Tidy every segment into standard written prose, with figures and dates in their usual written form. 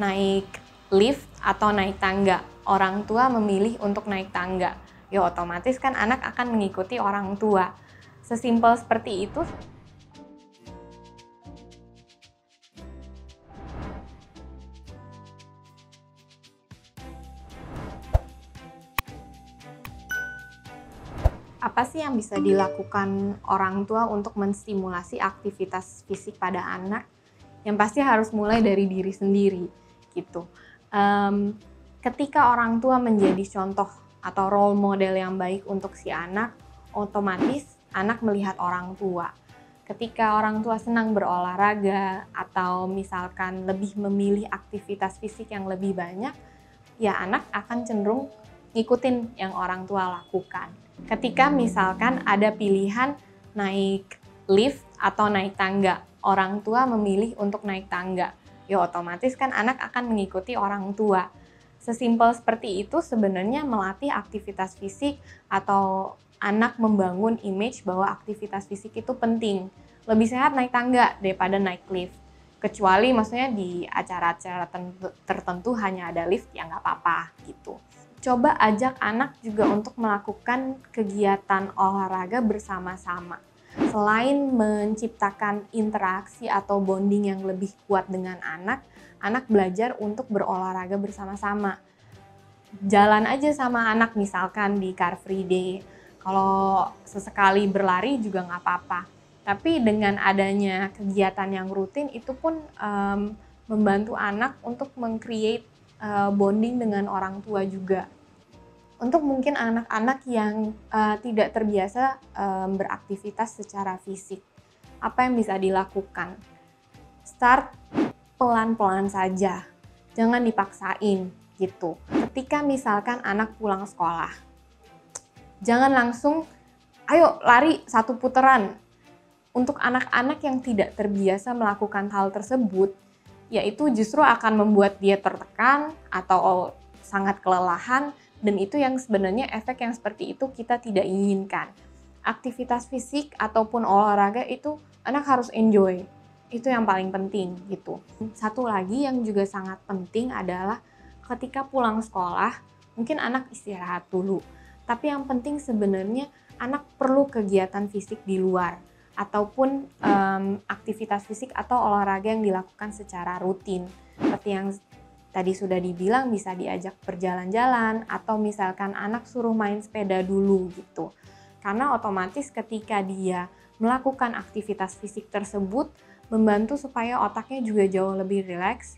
naik lift atau naik tangga, orang tua memilih untuk naik tangga, ya otomatis kan anak akan mengikuti orang tua. Sesimpel seperti itu. Apa sih yang bisa dilakukan orang tua untuk menstimulasi aktivitas fisik pada anak? Yang pasti harus mulai dari diri sendiri, gitu. Ketika orang tua menjadi contoh atau role model yang baik untuk si anak, otomatis anak melihat orang tua. Ketika orang tua senang berolahraga atau misalkan lebih memilih aktivitas fisik yang lebih banyak, ya anak akan cenderung ngikutin yang orang tua lakukan. Ketika misalkan ada pilihan naik lift atau naik tangga, orang tua memilih untuk naik tangga, ya otomatis kan anak akan mengikuti orang tua. Sesimpel seperti itu sebenarnya melatih aktivitas fisik atau anak membangun image bahwa aktivitas fisik itu penting. Lebih sehat naik tangga daripada naik lift. Kecuali maksudnya di acara-acara tertentu hanya ada lift, ya nggak apa-apa gitu. Coba ajak anak juga untuk melakukan kegiatan olahraga bersama-sama. Selain menciptakan interaksi atau bonding yang lebih kuat dengan anak belajar untuk berolahraga bersama-sama. Jalan aja sama anak misalkan di Car Free Day. Kalau sesekali berlari juga nggak apa-apa. Tapi dengan adanya kegiatan yang rutin itu pun membantu anak untuk meng-create bonding dengan orang tua juga. Untuk mungkin anak-anak yang tidak terbiasa beraktivitas secara fisik, apa yang bisa dilakukan? Start pelan-pelan saja, jangan dipaksain gitu. Ketika misalkan anak pulang sekolah, jangan langsung, ayo lari 1 putaran. Untuk anak-anak yang tidak terbiasa melakukan hal tersebut, yaitu justru akan membuat dia tertekan atau sangat kelelahan, dan itu yang sebenarnya efek yang seperti itu kita tidak inginkan. Aktivitas fisik ataupun olahraga itu anak harus enjoy, itu yang paling penting gitu. Satu lagi yang juga sangat penting adalah ketika pulang sekolah, mungkin anak istirahat dulu, tapi yang penting sebenarnya anak perlu kegiatan fisik di luar, ataupun aktivitas fisik atau olahraga yang dilakukan secara rutin. Seperti yang tadi sudah dibilang, bisa diajak berjalan-jalan atau misalkan anak suruh main sepeda dulu gitu. Karena otomatis ketika dia melakukan aktivitas fisik tersebut membantu supaya otaknya juga jauh lebih rileks,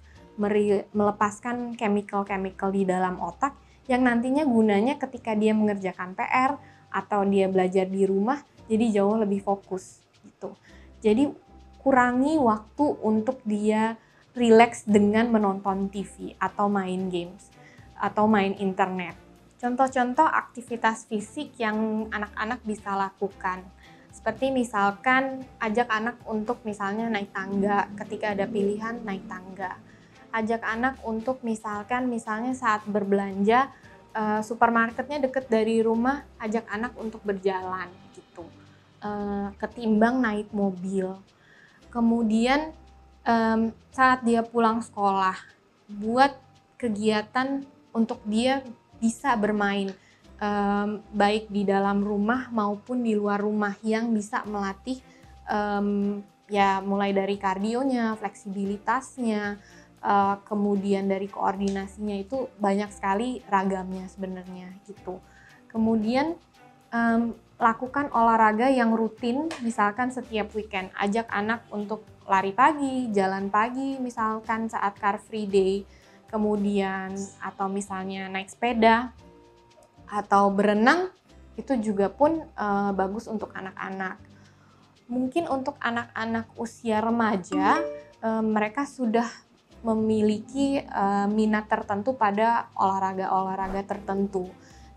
melepaskan chemical-chemical di dalam otak yang nantinya gunanya ketika dia mengerjakan PR atau dia belajar di rumah jadi jauh lebih fokus gitu. Jadi kurangi waktu untuk dia rileks dengan menonton TV atau main games atau main internet. Contoh-contoh aktivitas fisik yang anak-anak bisa lakukan, seperti misalkan ajak anak untuk misalnya naik tangga ketika ada pilihan naik tangga. Ajak anak untuk misalnya saat berbelanja, supermarketnya deket dari rumah, ajak anak untuk berjalan gitu. Ketimbang naik mobil. Kemudian saat dia pulang sekolah, buat kegiatan untuk dia bisa bermain, baik di dalam rumah maupun di luar rumah, yang bisa melatih ya mulai dari kardionya, fleksibilitasnya, kemudian dari koordinasinya, itu banyak sekali ragamnya sebenarnya gitu. Kemudian lakukan olahraga yang rutin, misalkan setiap weekend. Ajak anak untuk lari pagi, jalan pagi misalkan saat Car Free Day, kemudian atau misalnya naik sepeda atau berenang, itu juga pun bagus untuk anak-anak. Mungkin untuk anak-anak usia remaja, mereka sudah memiliki minat tertentu pada olahraga-olahraga tertentu.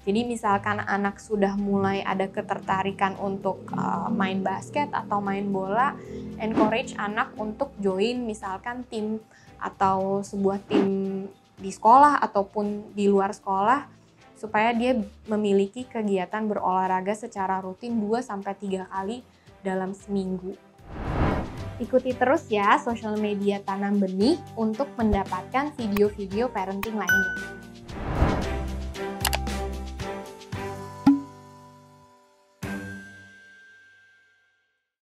Jadi misalkan anak sudah mulai ada ketertarikan untuk main basket atau main bola, encourage anak untuk join misalkan tim atau sebuah tim di sekolah ataupun di luar sekolah, supaya dia memiliki kegiatan berolahraga secara rutin 2-3 kali dalam seminggu. Ikuti terus ya sosial media Tanam Benih untuk mendapatkan video-video parenting lainnya.